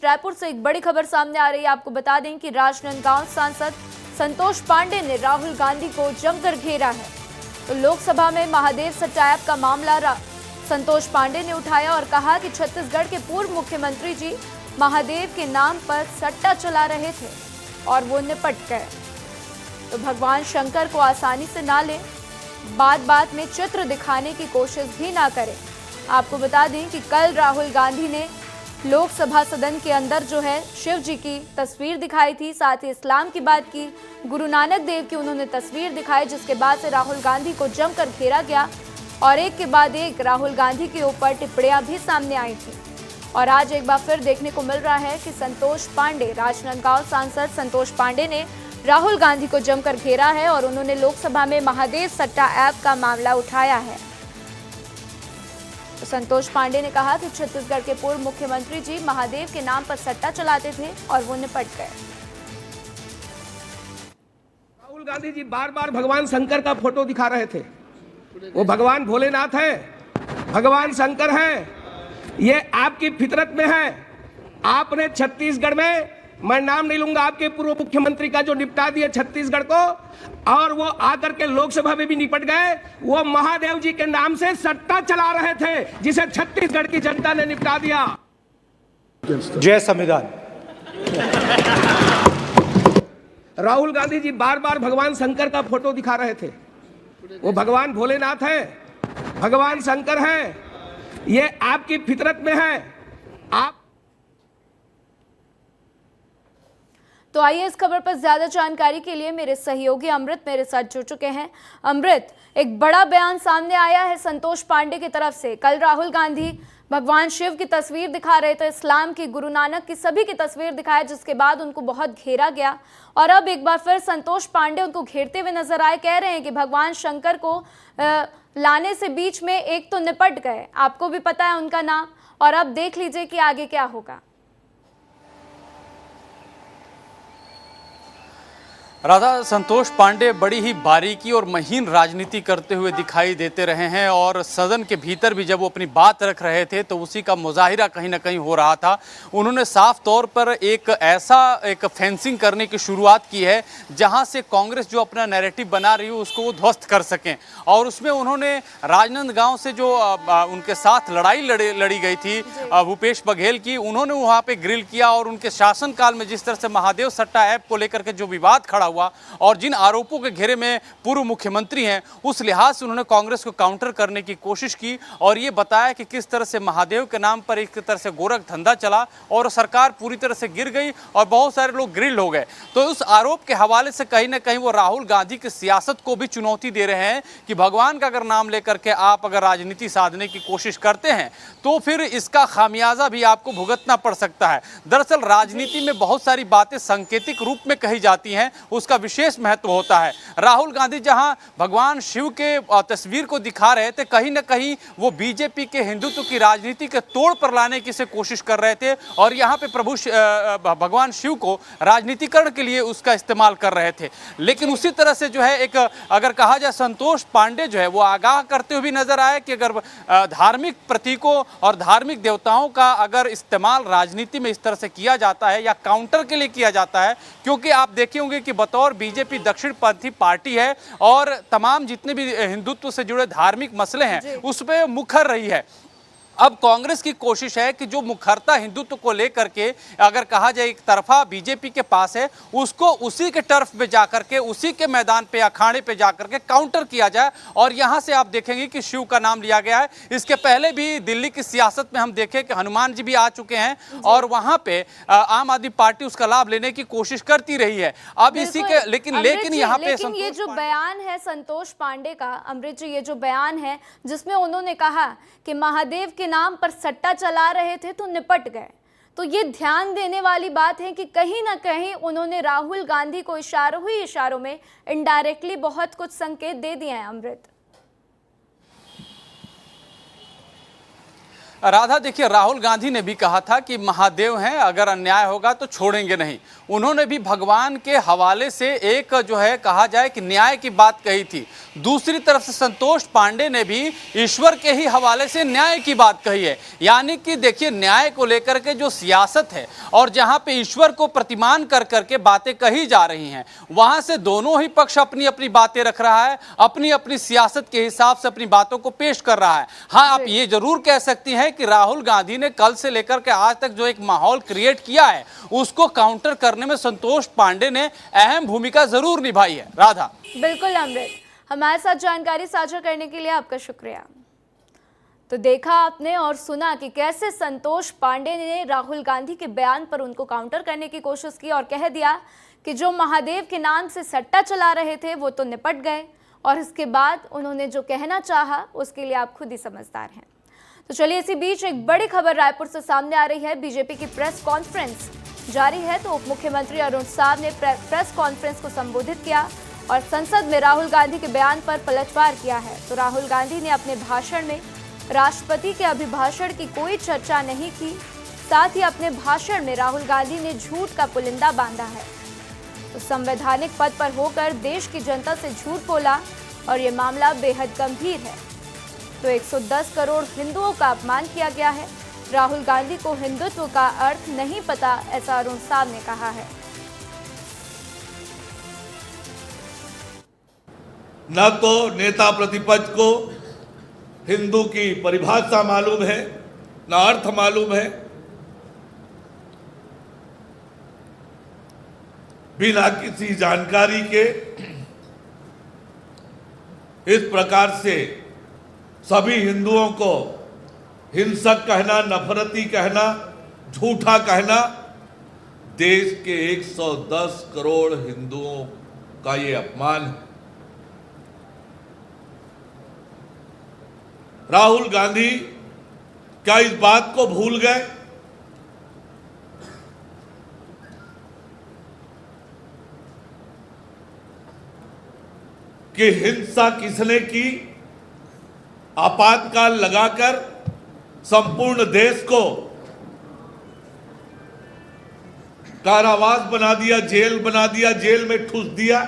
रायपुर से एक बड़ी खबर सामने आ रही है। आपको बता दें कि राजनांदगांव सांसद संतोष पांडे ने राहुल गांधी को जमकर घेरा है। तो लोकसभा में महादेव सटायप का मामला संतोष पांडे ने उठाया और कहा कि छत्तीसगढ़ के पूर्व मुख्यमंत्री जी महादेव के नाम पर सट्टा चला रहे थे और वो निपट गए। तो भगवान शंकर को आसानी से ना लें, बात बात में चित्र दिखाने की कोशिश भी ना करें। आपको बता दें कि कल राहुल गांधी ने लोकसभा सदन के अंदर जो है शिव जी की तस्वीर दिखाई थी, साथ ही इस्लाम की बात की, गुरु नानक देव की उन्होंने तस्वीर दिखाई, जिसके बाद से राहुल गांधी को जमकर घेरा गया और एक के बाद एक राहुल गांधी के ऊपर टिप्पणियां भी सामने आई थी। और आज एक बार फिर देखने को मिल रहा है कि संतोष पांडे, राजनांदगांव सांसद संतोष पांडे ने राहुल गांधी को जमकर घेरा है और उन्होंने लोकसभा में महादेव सट्टा ऐप का मामला उठाया है। तो संतोष पांडे ने कहा कि छत्तीसगढ़ के पूर्व मुख्यमंत्री जी महादेव के नाम पर सट्टा चलाते थे और वो निपट गए। राहुल गांधी जी बार बार भगवान शंकर का फोटो दिखा रहे थे। वो भगवान भोलेनाथ है, भगवान शंकर है, ये आपकी फितरत में है। आपने छत्तीसगढ़ में, मैं नाम नहीं लूंगा, आपके पूर्व मुख्यमंत्री का जो निपटा दिए छत्तीसगढ़ को, और वो आकर के लोकसभा में भी निपट गए। वो महादेव जी के नाम से सट्टा चला रहे थे, जिसे छत्तीसगढ़ की जनता ने निपटा दिया। जय संविधान। राहुल गांधी जी बार बार भगवान शंकर का फोटो दिखा रहे थे। वो भगवान भोलेनाथ है, भगवान शंकर है, ये आपकी फितरत में है। आप तो आइए इस खबर पर ज्यादा जानकारी के लिए मेरे सहयोगी अमृत मेरे साथ जुड़ चुके हैं। अमृत, एक बड़ा बयान सामने आया है संतोष पांडे की तरफ से। कल राहुल गांधी भगवान शिव की तस्वीर दिखा रहे थे, इस्लाम की, गुरु नानक की, सभी की तस्वीर दिखाए, जिसके बाद उनको बहुत घेरा गया। और अब एक बार फिर संतोष पांडे उनको घेरते हुए नजर आए, कह रहे हैं कि भगवान शंकर को लाने से बीच में एक तो निपट गए। आपको भी पता है उनका नाम, और अब देख लीजिए कि आगे क्या होगा। राधा, संतोष पांडे बड़ी ही बारीकी और महीन राजनीति करते हुए दिखाई देते रहे हैं और सदन के भीतर भी जब वो अपनी बात रख रहे थे तो उसी का मुजाहिरा कहीं ना कहीं हो रहा था। उन्होंने साफ तौर पर एक फेंसिंग करने की शुरुआत की है जहां से कांग्रेस जो अपना नैरेटिव बना रही है उसको वो ध्वस्त कर सकें। और उसमें उन्होंने राजनांदगांव से जो उनके साथ लड़ाई लड़ी गई थी भूपेश बघेल की, उन्होंने वहाँ पर ग्रिल किया और उनके शासनकाल में जिस तरह से महादेव सट्टा ऐप को लेकर के जो विवाद खड़ा हुआ और जिन आरोपों के घेरे में पूर्व मुख्यमंत्री हैं, उस लिहाज से उन्होंने कांग्रेस को काउंटर करने की कोशिश की और ये बताया कि किस तरह से महादेव के नाम पर एक तरह से गोरख धंधा चला और सरकार पूरी तरह से गिर गई और बहुत सारे लोग ग्रिल हो गए। तो उस आरोप के हवाले से कहीं ना कहीं वो राहुल गांधी की सियासत को भी चुनौती दे रहे हैं कि भगवान का अगर नाम लेकर के आप अगर राजनीति साधने की कोशिश करते हैं तो फिर इसका खामियाजा भी आपको भुगतना पड़ सकता है। दरअसल राजनीति में बहुत सारी बातें सांकेतिक रूप में कही जाती हैं, उसका विशेष महत्व होता है। राहुल गांधी जहां भगवान शिव के तस्वीर को दिखा रहे थे, कहीं ना कहीं वो बीजेपी के हिंदुत्व की राजनीति के तोड़ पर लाने की से कोशिश कर रहे थे और यहां पे भगवान शिव को राजनीतिकरण के लिए उसका इस्तेमाल कर रहे थे। लेकिन उसी तरह से जो है एक अगर कहा जाए संतोष पांडे जो है वो आगाह करते हुए भी नजर आए कि अगर धार्मिक प्रतीकों और धार्मिक देवताओं का अगर इस्तेमाल राजनीति में इस तरह से किया जाता है या काउंटर के लिए किया जाता है, क्योंकि आप देखे होंगे कि बतौर बीजेपी दक्षिणपंथी पार्टी है और तमाम जितने भी हिंदुत्व से जुड़े धार्मिक मसले हैं उस पर मुखर रही है। अब कांग्रेस की कोशिश है कि जो मुखरता हिंदुत्व को लेकर के अगर कहा जाए एक तरफा बीजेपी के पास है, उसको उसी के टर्फ पे जाकर के, उसी के मैदान पे, अखाड़े पे जाकर के काउंटर किया जाए। और यहां से आप देखेंगे कि शिव का नाम लिया गया है। इसके पहले भी दिल्ली की सियासत में हम देखें कि हनुमान जी भी आ चुके हैं और वहां पे आम आदमी पार्टी उसका लाभ लेने की कोशिश करती रही है। अब इसी के लेकिन यहाँ पे ये जो बयान है संतोष पांडे का, अमृत जी, ये जो बयान है जिसमें उन्होंने कहा कि महादेव के नाम पर सट्टा चला रहे थे तो निपट गए, तो ये ध्यान देने वाली बात है कि कहीं ना कहीं उन्होंने राहुल गांधी को इशारों में इनडायरेक्टली बहुत कुछ संकेत दे दिए हैं। अमृत, राधा, देखिए राहुल गांधी ने भी कहा था कि महादेव हैं, अगर अन्याय होगा तो छोड़ेंगे नहीं। उन्होंने भी भगवान के हवाले से एक जो है कहा जाए कि न्याय की बात कही थी। दूसरी तरफ से संतोष पांडे ने भी ईश्वर के ही हवाले से न्याय की बात कही है। यानी कि देखिए न्याय को लेकर के जो सियासत है और जहां पे ईश्वर को प्रतिमान कर करके बातें कही जा रही हैं, वहां से दोनों ही पक्ष अपनी अपनी बातें रख रहा है, अपनी अपनी सियासत के हिसाब से अपनी बातों को पेश कर रहा है। हाँ, आप ये जरूर कह सकती हैं कि राहुल गांधी ने कल से लेकर के आज तक जो एक माहौल क्रिएट किया है उसको काउंटर करने में संतोष पांडे ने अहम भूमिका जरूर निभाई है। राधा। बिल्कुल अमृत, हमारे साथ जानकारी साझा करने के लिए आपका शुक्रिया। तो देखा आपने और सुना कि कैसे संतोष पांडे ने राहुल गांधी के बयान पर उनको काउंटर करने की कोशिश की और कह दिया कि जो महादेव के नाम से सट्टा चला रहे थे वो तो निपट गए, और इसके बाद उन्होंने जो कहना चाहा उसके लिए आप खुद ही समझदार हैं। तो चलिए, इसी बीच एक बड़ी खबर रायपुर से सामने आ रही है। बीजेपी की प्रेस कॉन्फ्रेंस जारी है तो उप मुख्यमंत्री अरुण साव ने प्रेस कॉन्फ्रेंस को संबोधित किया और संसद में राहुल गांधी के बयान पर पलटवार किया है। तो राहुल गांधी ने अपने भाषण में राष्ट्रपति के अभिभाषण की कोई चर्चा नहीं की। साथ ही अपने भाषण में राहुल गांधी ने झूठ का पुलिंदा बांधा है। तो संवैधानिक पद पर होकर देश की जनता से झूठ बोला और ये मामला बेहद गंभीर है। तो 110 करोड़ हिंदुओं का अपमान किया गया है। राहुल गांधी को हिंदुत्व का अर्थ नहीं पता, ऐसा अरुण साव ने कहा है। न तो नेता प्रतिपक्ष को हिंदू की परिभाषा मालूम है, न अर्थ मालूम है। बिना किसी जानकारी के इस प्रकार से सभी हिंदुओं को हिंसक कहना, नफरती कहना, झूठा कहना, देश के 110 करोड़ हिंदुओं का ये अपमान है। राहुल गांधी क्या इस बात को भूल गए कि हिंसा किसने की? आपातकाल लगाकर संपूर्ण देश को कारावास बना दिया, जेल बना दिया, जेल में ठूस दिया।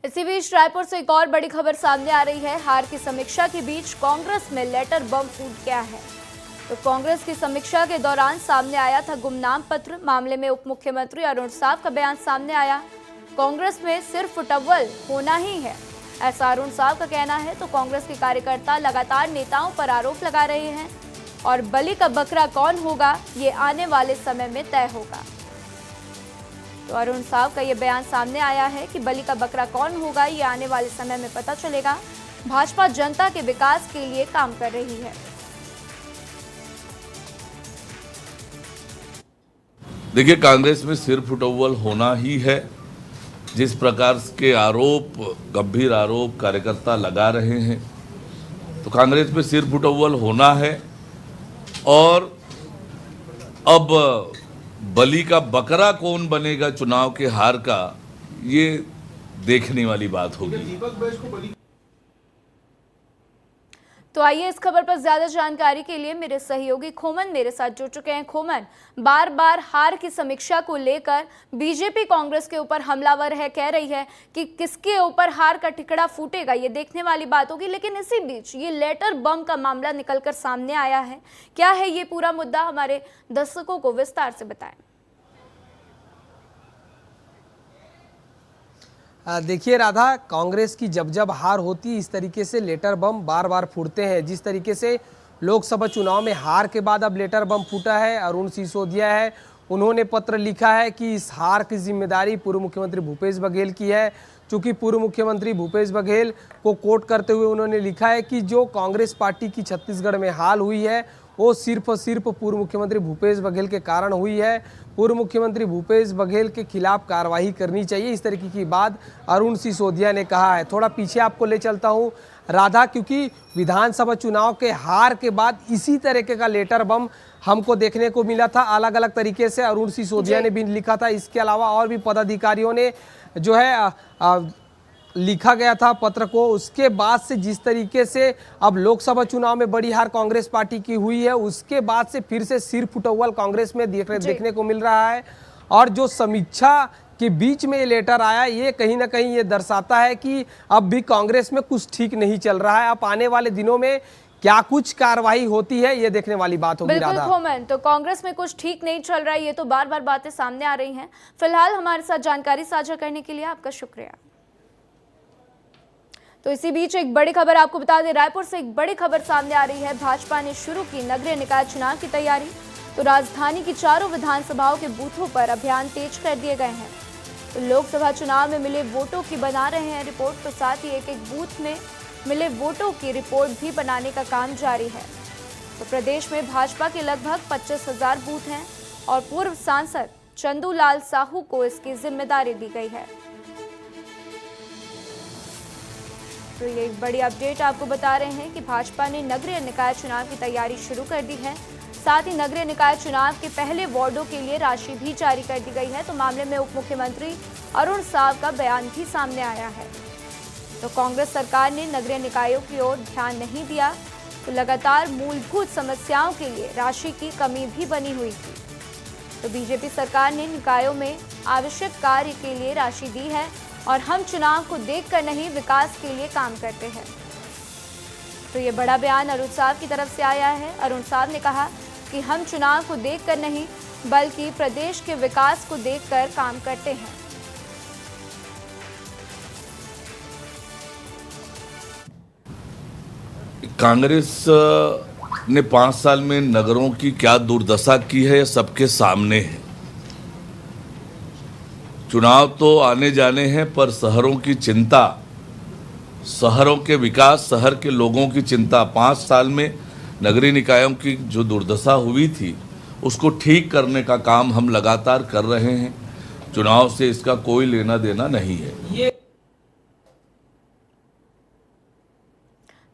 इसी बीच रायपुर से एक और बड़ी खबर सामने आ रही है। हार की समीक्षा के बीच कांग्रेस में लेटर बम फूट गया है। तो कांग्रेस की समीक्षा के दौरान सामने आया था गुमनाम पत्र। मामले में उप मुख्यमंत्री अरुण साव का बयान सामने आया। कांग्रेस में सिर्फ फुटबॉल होना ही है, ऐसा अरुण साव का कहना है। तो कांग्रेस के कार्यकर्ता लगातार नेताओं पर आरोप लगा रहे हैं और बलि का बकरा कौन होगा ये आने वाले समय में तय होगा। तो अरुण साव का ये बयान सामने आया है कि बलि का बकरा कौन होगा ये आने वाले समय में पता चलेगा। भाजपा जनता के विकास के लिए काम कर रही है। देखिए, कांग्रेस में सिर फुटबॉल होना ही है। जिस प्रकार के आरोप, गंभीर आरोप कार्यकर्ता लगा रहे हैं, तो कांग्रेस में सिर फुटबॉल होना है। और अब बलि का बकरा कौन बनेगा चुनाव के हार का, ये देखने वाली बात होगी। तो आइए इस खबर पर ज्यादा जानकारी के लिए मेरे सहयोगी खोमन मेरे साथ जुड़ चुके हैं। खोमन, बार बार हार की समीक्षा को लेकर बीजेपी कांग्रेस के ऊपर हमलावर है, कह रही है कि किसके ऊपर हार का टिकड़ा फूटेगा ये देखने वाली बात होगी। लेकिन इसी बीच ये लेटर बम का मामला निकलकर सामने आया है। क्या है ये पूरा मुद्दा, हमारे दर्शकों को विस्तार से बताएं। देखिए राधा, कांग्रेस की जब जब हार होती इस तरीके से लेटर बम बार बार फूटते हैं। जिस तरीके से लोकसभा चुनाव में हार के बाद अब लेटर बम फूटा है। अरुण सिसोदिया है, उन्होंने पत्र लिखा है कि इस हार की जिम्मेदारी पूर्व मुख्यमंत्री भूपेश बघेल की है। चूंकि पूर्व मुख्यमंत्री भूपेश बघेल को कोट करते हुए उन्होंने लिखा है कि जो कांग्रेस पार्टी की छत्तीसगढ़ में हाल हुई है वो सिर्फ और सिर्फ पूर्व मुख्यमंत्री भूपेश बघेल के कारण हुई है। पूर्व मुख्यमंत्री भूपेश बघेल के खिलाफ कार्रवाई करनी चाहिए, इस तरीके की बात अरुण सिसोदिया ने कहा है। थोड़ा पीछे आपको ले चलता हूं राधा, क्योंकि विधानसभा चुनाव के हार के बाद इसी तरीके का लेटर बम हमको देखने को मिला था। अलग अलग तरीके से अरुण सिसोदिया ने भी लिखा था। इसके अलावा और भी पदाधिकारियों ने जो है लिखा गया था पत्र को, उसके बाद से जिस तरीके से अब लोकसभा चुनाव में बड़ी हार कांग्रेस पार्टी की हुई है, उसके बाद से फिर से सिर फुटौल कांग्रेस में देखने को मिल रहा है। और जो समीक्षा के बीच में ये लेटर आया, ये कहीं ना कहीं ये दर्शाता है कि अब भी कांग्रेस में कुछ ठीक नहीं चल रहा है। अब आने वाले दिनों में क्या कुछ कार्रवाई होती है, ये देखने वाली बात होगी। बिल्कुल राधा, खोमन, तो कांग्रेस में कुछ ठीक नहीं चल रहा है, ये तो बार बार बातें सामने आ रही हैं। फिलहाल हमारे साथ जानकारी साझा करने के लिए आपका शुक्रिया। तो इसी बीच एक बड़ी खबर आपको बता दें, रायपुर से एक बड़ी खबर सामने आ रही है। भाजपा ने शुरू की नगरीय निकाय चुनाव की तैयारी। तो राजधानी की चारों विधानसभाओं के बूथों पर अभियान तेज कर दिए गए हैं। तो लोकसभा चुनाव में मिले वोटों की बना रहे हैं रिपोर्ट, तो साथ ही एक एक बूथ में मिले वोटों की रिपोर्ट भी बनाने का काम जारी है। तो प्रदेश में भाजपा के लगभग 25,000 बूथ हैं और पूर्व सांसद चंदूलाल साहू को इसकी जिम्मेदारी दी गई है। तो ये एक बड़ी अपडेट आपको बता रहे हैं कि भाजपा ने नगरीय निकाय चुनाव की तैयारी शुरू कर दी है। साथ ही नगरीय निकाय चुनाव के पहले वार्डों के लिए राशि भी जारी कर दी गई है। तो मामले में उप मुख्यमंत्री अरुण साव का बयान भी सामने आया है। तो कांग्रेस सरकार ने नगरीय निकायों की ओर ध्यान नहीं दिया, तो लगातार मूलभूत समस्याओं के लिए राशि की कमी भी बनी हुई थी। तो बीजेपी सरकार ने निकायों में आवश्यक कार्य के लिए राशि दी है और हम चुनाव को देखकर नहीं, विकास के लिए काम करते हैं। तो ये बड़ा बयान अरुण साव की तरफ से आया है। अरुण साव ने कहा कि हम चुनाव को देखकर नहीं, बल्कि प्रदेश के विकास को देखकर काम करते हैं। कांग्रेस ने 5 साल में नगरों की क्या दुर्दशा की है, सबके सामने है। चुनाव तो आने जाने हैं, पर शहरों की चिंता, शहरों के विकास, शहर के लोगों की चिंता, 5 साल में नगरीय निकायों की जो दुर्दशा हुई थी उसको ठीक करने का काम हम लगातार कर रहे हैं। चुनाव से इसका कोई लेना देना नहीं है।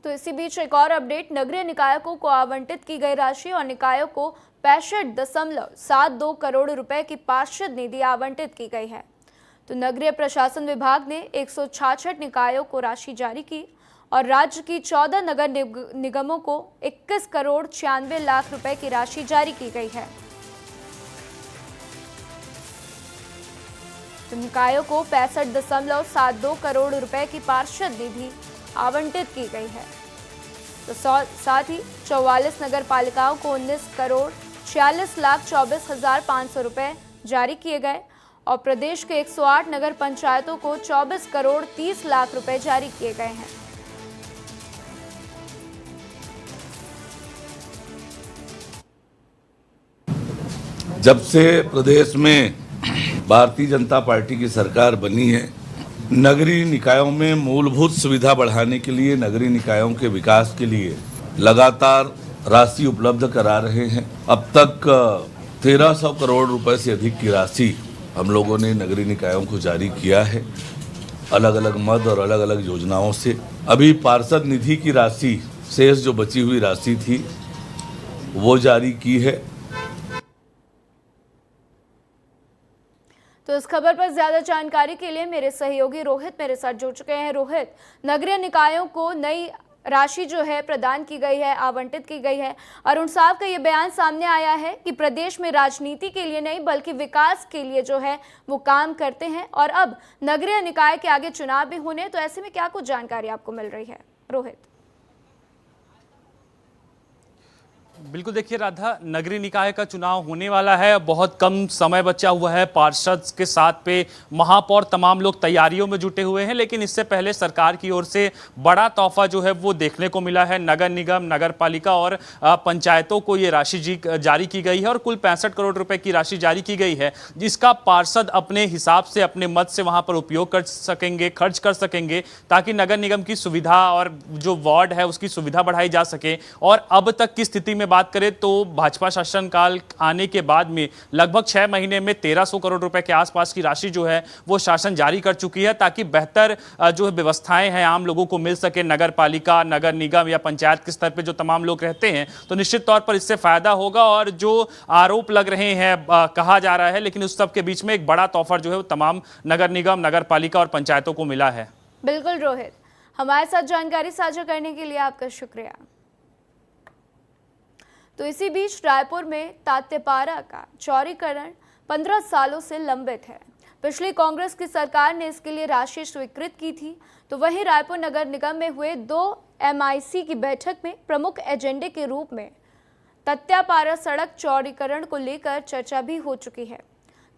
तो इसी बीच एक और अपडेट, नगरीय निकायों को आवंटित की गई राशि और निकायों को 65.72 करोड़ रुपए की पार्षद निधि आवंटित की गई है। तो नगरीय प्रशासन विभाग ने 166 निकायों को राशि जारी की और राज्य की 14 नगर निगमों को 21 करोड़ 96 लाख रुपए की राशि जारी की गई है। तो निकायों को 65.72 करोड़ रुपए की पार्षद निधि आवंटित की गई है। तो साथ ही 44 नगर पालिकाओं को 19 करोड़ 46 लाख 24,500 रुपए जारी किए गए और प्रदेश के 108 नगर पंचायतों को 24 करोड़ 30 लाख रुपए जारी किए गए हैं। जब से प्रदेश में भारतीय जनता पार्टी की सरकार बनी है, नगरीय निकायों में मूलभूत सुविधा बढ़ाने के लिए, नगरीय निकायों के विकास के लिए लगातार राशि उपलब्ध करा रहे हैं। अब तक 1300 करोड़ रुपए से अधिक की राशि हम लोगों ने नगरीय निकायों को जारी किया है, अलग अलग मद और अलग अलग योजनाओं से। अभी पार्षद निधि की राशि, शेष जो बची हुई राशि थी, वो जारी की है। तो इस खबर पर ज्यादा जानकारी के लिए मेरे सहयोगी रोहित मेरे साथ जुड़ चुके हैं। रोहित, नगरीय निकायों को नई राशि जो है प्रदान की गई है, आवंटित की गई है। अरुण साहब का ये बयान सामने आया है कि प्रदेश में राजनीति के लिए नहीं, बल्कि विकास के लिए जो है वो काम करते हैं और अब नगरीय निकाय के आगे चुनाव भी होने, तो ऐसे में क्या कुछ जानकारी आपको मिल रही है रोहित? बिल्कुल, देखिए राधा, नगरीय निकाय का चुनाव होने वाला है, बहुत कम समय बचा हुआ है। पार्षद के साथ पे महापौर तमाम लोग तैयारियों में जुटे हुए हैं, लेकिन इससे पहले सरकार की ओर से बड़ा तोहफा जो है वो देखने को मिला है। नगर निगम, नगर पालिका और पंचायतों को ये राशि जारी की गई है और कुल 65 करोड़ रुपए की राशि जारी की गई है, जिसका पार्षद अपने हिसाब से, अपने मत से वहां पर उपयोग कर सकेंगे, खर्च कर सकेंगे, ताकि नगर निगम की सुविधा और जो वार्ड है उसकी सुविधा बढ़ाई जा सके। और अब तक की स्थिति में बात करें तो भाजपा शासनकाल आने के बाद में लगभग 6 महीने में 1300 करोड़ रुपए के आसपास की राशि जो है वो शासन जारी कर चुकी है, ताकि बेहतर जो व्यवस्थाएं हैं आम लोगों को मिल सके। नगर पालिका, नगर निगम या पंचायत के स्तर पे जो तमाम लोग रहते हैं, तो निश्चित तौर पर इससे फायदा होगा। और जो आरोप लग रहे हैं, कहा जा रहा है, लेकिन उस सब के बीच में एक बड़ा तोहफा जो है वो तमाम नगर निगम, नगर पालिका और पंचायतों को मिला है। बिल्कुल रोहित, हमारे साथ जानकारी साझा करने के लिए आपका शुक्रिया। तो इसी बीच रायपुर में तात्यपारा का चौड़ीकरण 15 सालों से लंबित है। पिछली कांग्रेस की सरकार ने इसके लिए राशि स्वीकृत की थी। तो वहीं रायपुर नगर निगम में हुए 2 MIC की बैठक में प्रमुख एजेंडे के रूप में तात्यापारा सड़क चौड़ीकरण को लेकर चर्चा भी हो चुकी है।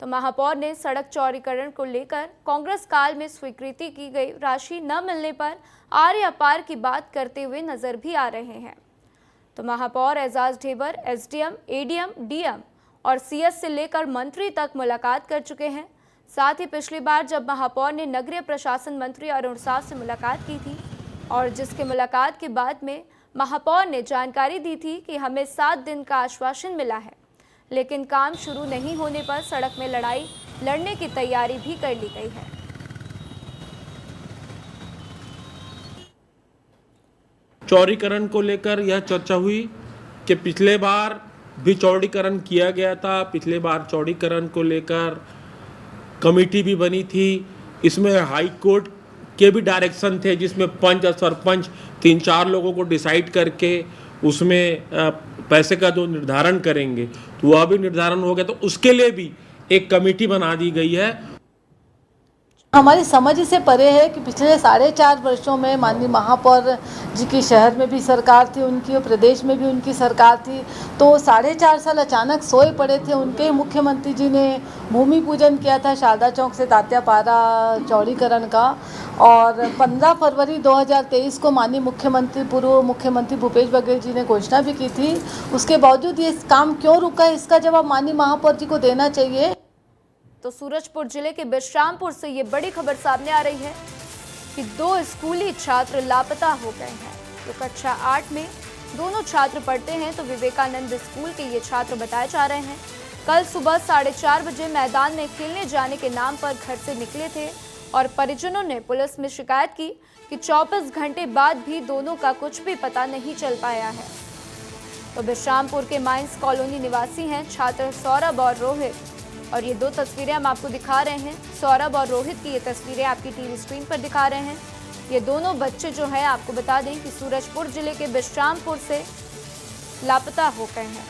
तो महापौर ने सड़क चौड़ीकरण को लेकर कांग्रेस काल में स्वीकृति की गई राशि न मिलने पर आर या पार की बात करते हुए नजर भी आ रहे हैं। तो महापौर Ejaz Dhebar SDM, ADM, DM और CS से लेकर मंत्री तक मुलाकात कर चुके हैं। साथ ही पिछली बार जब महापौर ने नगरीय प्रशासन मंत्री अरुण साव से मुलाकात की थी और जिसके मुलाकात के बाद में महापौर ने जानकारी दी थी कि हमें 7 दिन का आश्वासन मिला है, लेकिन काम शुरू नहीं होने पर सड़क में लड़ाई लड़ने की तैयारी भी कर ली गई है। चौड़ीकरण को लेकर यह चर्चा हुई कि पिछले बार भी चौड़ीकरण किया गया था। पिछले बार चौड़ीकरण को लेकर कमेटी भी बनी थी। इसमें हाई कोर्ट के भी डायरेक्शन थे, जिसमें पंच और सरपंच 3-4 लोगों को डिसाइड करके उसमें पैसे का जो निर्धारण करेंगे तो वह भी निर्धारण हो गया। तो उसके लिए भी एक कमेटी बना दी गई है। हमारी समझ से परे है कि पिछले 4.5 वर्षों में माननीय महापौर जी की शहर में भी सरकार थी उनकी और प्रदेश में भी उनकी सरकार थी। तो 4.5 साल अचानक सोए पड़े थे। उनके मुख्यमंत्री जी ने भूमि पूजन किया था शारदा चौक से तात्यापारा चौड़ीकरण का, और 15 फरवरी 2023 को माननीय मुख्यमंत्री पूर्व मुख्यमंत्री भूपेश बघेल जी ने घोषणा भी की थी। उसके बावजूद ये काम क्यों रुका है, इसका जवाब माननीय महापौर जी को देना चाहिए। तो सूरजपुर जिले के बिश्रामपुर से ये बड़ी खबर सामने आ रही है कि 2 स्कूली छात्र लापता हो गए हैं। तो कक्षा 8 में दोनों छात्र पढ़ते हैं। तो विवेकानंद स्कूल के ये छात्र बताए जा रहे हैं कल सुबह 4:30 बजे मैदान में खेलने जाने के नाम पर घर से निकले थे और परिजनों ने पुलिस में शिकायत की कि 24 घंटे बाद भी दोनों का कुछ भी पता नहीं चल पाया है। तो बिश्रामपुर के माइंस कॉलोनी निवासी हैं छात्र सौरभ और रोहित, और ये 2 तस्वीरें हम आपको दिखा रहे हैं। सौरभ और रोहित की ये तस्वीरें आपकी टीवी स्क्रीन पर दिखा रहे हैं। ये दोनों बच्चे जो है आपको बता दें कि सूरजपुर जिले के बिश्रामपुर से लापता हो गए हैं।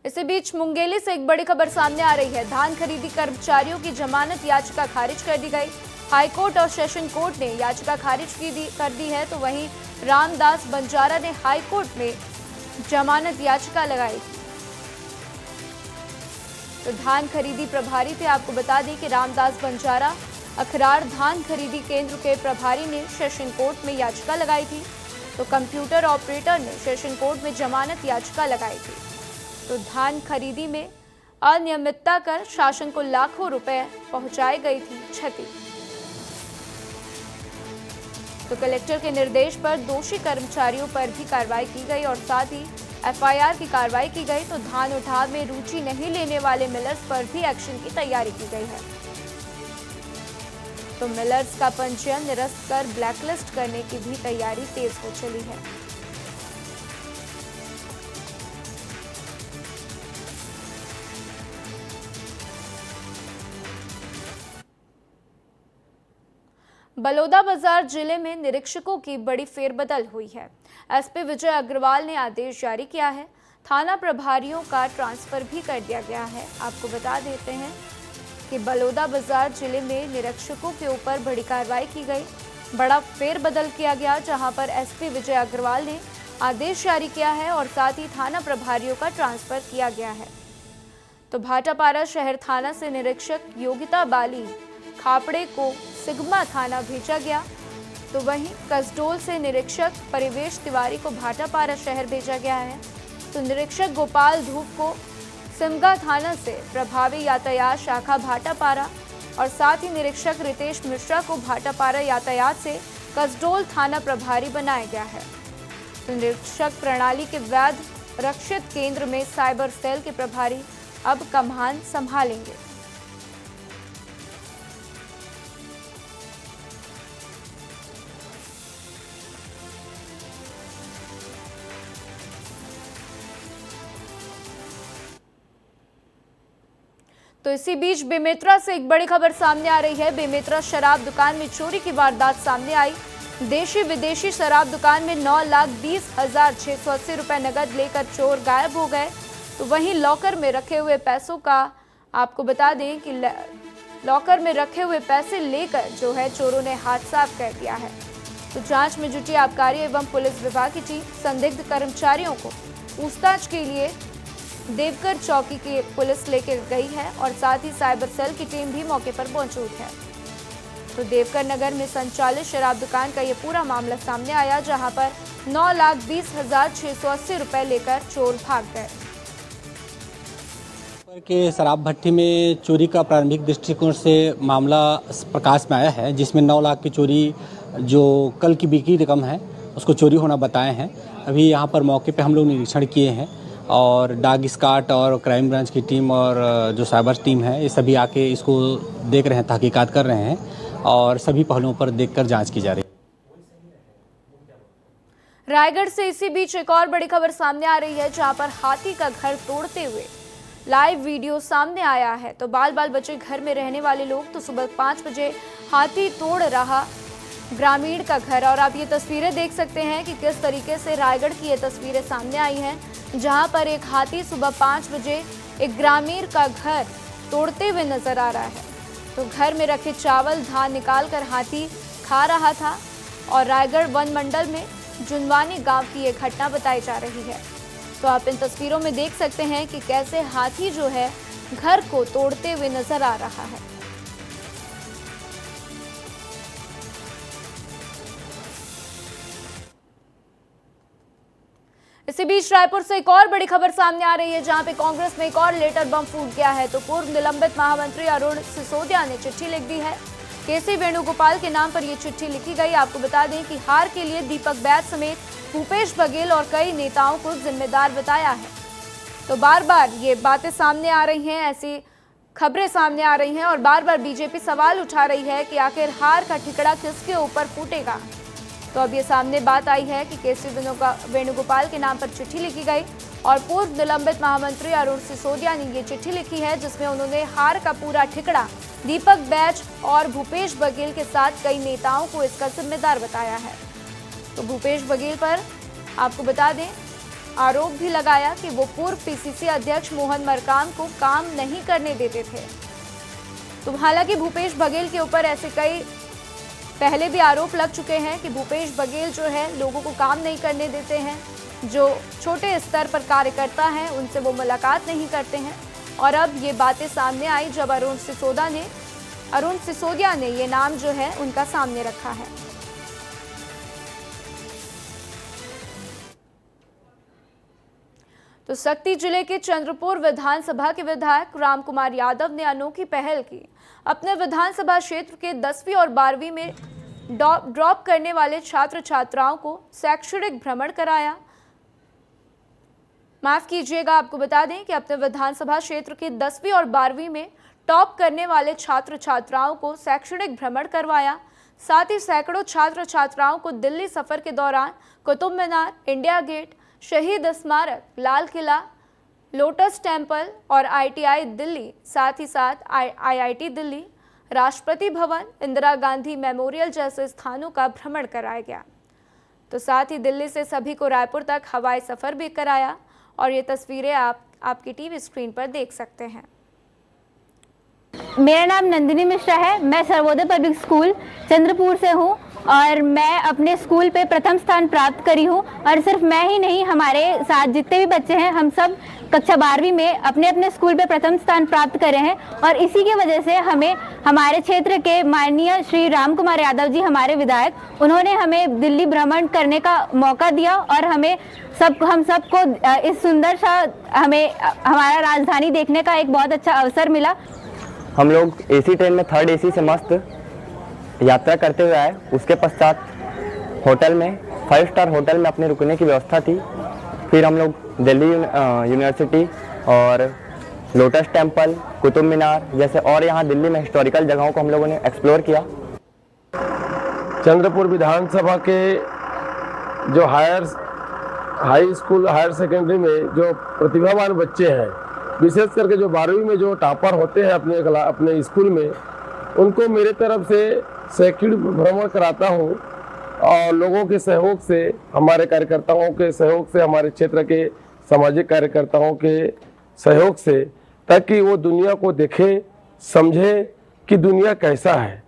इसी बीच मुंगेली से एक बड़ी खबर सामने आ रही है। धान खरीदी कर्मचारियों की जमानत याचिका खारिज कर दी गई। हाईकोर्ट और सेशन कोर्ट ने याचिका खारिज कर दी है। तो वहीं रामदास बंजारा ने हाईकोर्ट में जमानत याचिका लगाई थी। तो धान खरीदी प्रभारी थे, आपको बता दें कि रामदास बंजारा अखरार धान खरीदी केंद्र के प्रभारी ने सेशन कोर्ट में याचिका लगाई थी। तो कंप्यूटर ऑपरेटर ने सेशन कोर्ट में जमानत याचिका लगाई थी। तो धान खरीदी में अनियमितता कर शासन को लाखों रुपए पहुंचाई गई थी क्षति। तो कलेक्टर के निर्देश पर दोषी कर्मचारियों पर भी कार्रवाई की गई और साथ ही FIR की कार्रवाई की गई। तो धान उठाव में रुचि नहीं लेने वाले मिलर्स पर भी एक्शन की तैयारी की गई है। तो मिलर्स का पंजीयन निरस्त कर ब्लैकलिस्ट करने की भी तैयारी तेज हो चली है। बलौदाबाजार जिले में निरीक्षकों की बड़ी फेरबदल हुई है। SP विजय अग्रवाल ने आदेश जारी किया है। थाना प्रभारियों का ट्रांसफर भी कर दिया गया है। आपको बता देते हैं कि बलौदाबाजार जिले में निरीक्षकों के ऊपर बड़ी कार्रवाई की गई, बड़ा फेरबदल किया गया, जहां पर SP विजय अग्रवाल ने आदेश जारी किया है और साथ ही थाना प्रभारियों का ट्रांसफर किया गया है। तो भाटापारा शहर थाना से निरीक्षक योगिता बाली खापड़े को सिग्मा थाना भेजा गया। तो वहीं कसडोल से निरीक्षक परिवेश तिवारी को भाटापारा शहर भेजा गया है। तो निरीक्षक गोपाल धूप को सिमगा थाना से प्रभावी यातायात शाखा भाटापारा और साथ ही निरीक्षक रितेश मिश्रा को भाटापारा यातायात से कसडोल थाना प्रभारी बनाया गया है। तो निरीक्षक प्रणाली के वैध रक्षित केंद्र में साइबर सेल के प्रभारी अब कमान संभालेंगे। तो इसी बीच बेमेतरा से एक बड़ी खबर सामने आ रही है। बेमेतरा शराब दुकान में चोरी की वारदात सामने आई। देशी विदेशी शराब दुकान में 9,20,680 रुपए नकद लेकर चोर गायब हो गए। तो वहीं लॉकर में रखे हुए पैसों का आपको बता दें कि लॉकर में रखे हुए पैसे लेकर जो है चोरों ने हाथ साफ कर दिया है। तो जांच में जुटी आबकारी एवं पुलिस विभाग की टीम संदिग्ध कर्मचारियों को पूछताछ के लिए देवकर चौकी की पुलिस लेकर गई है और साथ ही साइबर सेल की टीम भी मौके पर मौजूद है। तो देवकर नगर में संचालित शराब दुकान का ये पूरा मामला सामने आया, जहां पर 9,20,680 रुपए लेकर चोर भाग गए। के शराब भट्टी में चोरी का प्रारंभिक दृष्टिकोण से मामला प्रकाश में आया है, जिसमें 9 लाख की चोरी जो कल की बिक्री रकम है उसको चोरी होना बताए हैं। अभी यहाँ पर मौके पे हम लोग निरीक्षण किए हैं और डाग स्क्वाड और क्राइम ब्रांच की टीम और जो साइबर टीम है ये सभी आके इसको देख रहे हैं, तहकीकात कर रहे हैं और सभी पहलुओं पर देखकर जांच की जा रही है। रायगढ़ से इसी बीच एक और बड़ी खबर सामने आ रही है, जहां पर हाथी का घर तोड़ते हुए लाइव वीडियो सामने आया है। तो बाल बाल बचे घर में रहने वाले लोग तो सुबह 5 बजे हाथी तोड़ रहा ग्रामीण का घर। और आप ये तस्वीरें देख सकते हैं कि किस तरीके से रायगढ़ की ये तस्वीरें सामने आई हैं, जहां पर एक हाथी सुबह 5 बजे एक ग्रामीण का घर तोड़ते हुए नजर आ रहा है। तो घर में रखे चावल धान निकालकर हाथी खा रहा था और रायगढ़ वन मंडल में जुनवानी गांव की ये घटना बताई जा रही है। तो आप इन तस्वीरों में देख सकते हैं कि कैसे हाथी जो है घर को तोड़ते हुए नजर आ रहा है। इसी बीच रायपुर से एक और बड़ी खबर सामने आ रही है, जहां पे कांग्रेस में एक और लेटर बम फूट गया है। तो पूर्व निलंबित महामंत्री अरुण सिसोदिया ने चिट्ठी लिख दी है। केसी वेणुगोपाल के नाम पर यह चिट्ठी लिखी गई। आपको बता दें कि हार के लिए दीपक बैज समेत भूपेश बघेल और कई नेताओं को जिम्मेदार बताया है। तो बार बार ये बातें सामने आ रही हैं, ऐसी खबरें सामने आ रही हैं और बार बार बीजेपी सवाल उठा रही है कि आखिर हार का ठिकरा किसके ऊपर फूटेगा। तो अब ये सामने बात आई है कि केसी वेणुगोपाल के नाम पर चिट्ठी लिखी गई और पूर्व निलंबित महामंत्री अरुण सिसोदिया ने ये चिट्ठी लिखी है, जिसमें उन्होंने हार का पूरा ठिकरा दीपक बैज और भूपेश बघेल के साथ कई नेताओं को इसका जिम्मेदार बताया है। तो भूपेश बघेल पर आपको बता दें आरोप भी लगाया कि वो पूर्व पीसीसी अध्यक्ष मोहन मरकाम को काम नहीं करने देते थे। तो हालांकि भूपेश बघेल के ऊपर ऐसे कई पहले भी आरोप लग चुके हैं कि भूपेश बघेल जो है लोगों को काम नहीं करने देते हैं, जो छोटे स्तर पर कार्यकर्ता हैं उनसे वो मुलाकात नहीं करते हैं। और अब ये बातें सामने आई जब अरुण सिसोदिया ने ये नाम जो है उनका सामने रखा है। तो सक्ती जिले के चंद्रपुर विधानसभा के विधायक रामकुमार यादव ने अनोखी पहल की। अपने विधानसभा क्षेत्र के 10वीं और 12वीं में ड्रॉप करने वाले छात्र छात्राओं को शैक्षणिक भ्रमण कराया। माफ कीजिएगा, आपको बता दें कि अपने विधानसभा क्षेत्र के 10वीं और 12वीं में टॉप करने वाले छात्र छात्राओं को शैक्षणिक भ्रमण करवाया। साथ ही सैकड़ों छात्र छात्राओं को दिल्ली सफर के दौरान कुतुब मीनार, इंडिया गेट, शहीद स्मारक, लाल किला, लोटस टेम्पल और ITI दिल्ली, साथ ही साथ IIT दिल्ली, राष्ट्रपति भवन, इंदिरा गांधी मेमोरियल जैसे स्थानों का भ्रमण कराया गया। तो साथ ही दिल्ली से सभी को रायपुर तक हवाई सफर भी कराया और ये तस्वीरें आप आपकी टीवी स्क्रीन पर देख सकते हैं। मेरा नाम नंदिनी मिश्रा है। मैं सर्वोदय पब्लिक स्कूल चंद्रपुर से हूँ और मैं अपने स्कूल पे प्रथम स्थान प्राप्त करी हूँ। और सिर्फ मैं ही नहीं, हमारे साथ जितने भी बच्चे हैं हम सब कक्षा 12वीं में अपने अपने स्कूल पे प्रथम स्थान प्राप्त करे हैं। और इसी की वजह से हमें हमारे क्षेत्र के माननीय श्री रामकुमार यादव जी, हमारे विधायक, उन्होंने हमें दिल्ली भ्रमण करने का मौका दिया और हम सबको इस सुंदर सा हमारा राजधानी देखने का एक बहुत अच्छा अवसर मिला। हम लोग AC ट्रेन में 3rd AC से मस्त यात्रा करते हुए आए। उसके पश्चात होटल में 5 स्टार होटल में अपने रुकने की व्यवस्था थी। फिर हम लोग दिल्ली यूनिवर्सिटी और लोटस टेम्पल, कुतुब मीनार जैसे और यहाँ दिल्ली में हिस्टोरिकल जगहों को हम लोगों ने एक्सप्लोर किया। चंद्रपुर विधानसभा के जो हाई स्कूल हायर सेकेंडरी में जो प्रतिभावान बच्चे हैं विशेष करके जो 12वीं में जो टॉपर होते हैं अपने स्कूल में, उनको मेरे तरफ से शैक्षणिक भ्रमण कराता हूँ और लोगों के सहयोग से, हमारे कार्यकर्ताओं के सहयोग से, हमारे क्षेत्र के सामाजिक कार्यकर्ताओं के सहयोग से, ताकि वो दुनिया को देखें, समझें कि दुनिया कैसा है।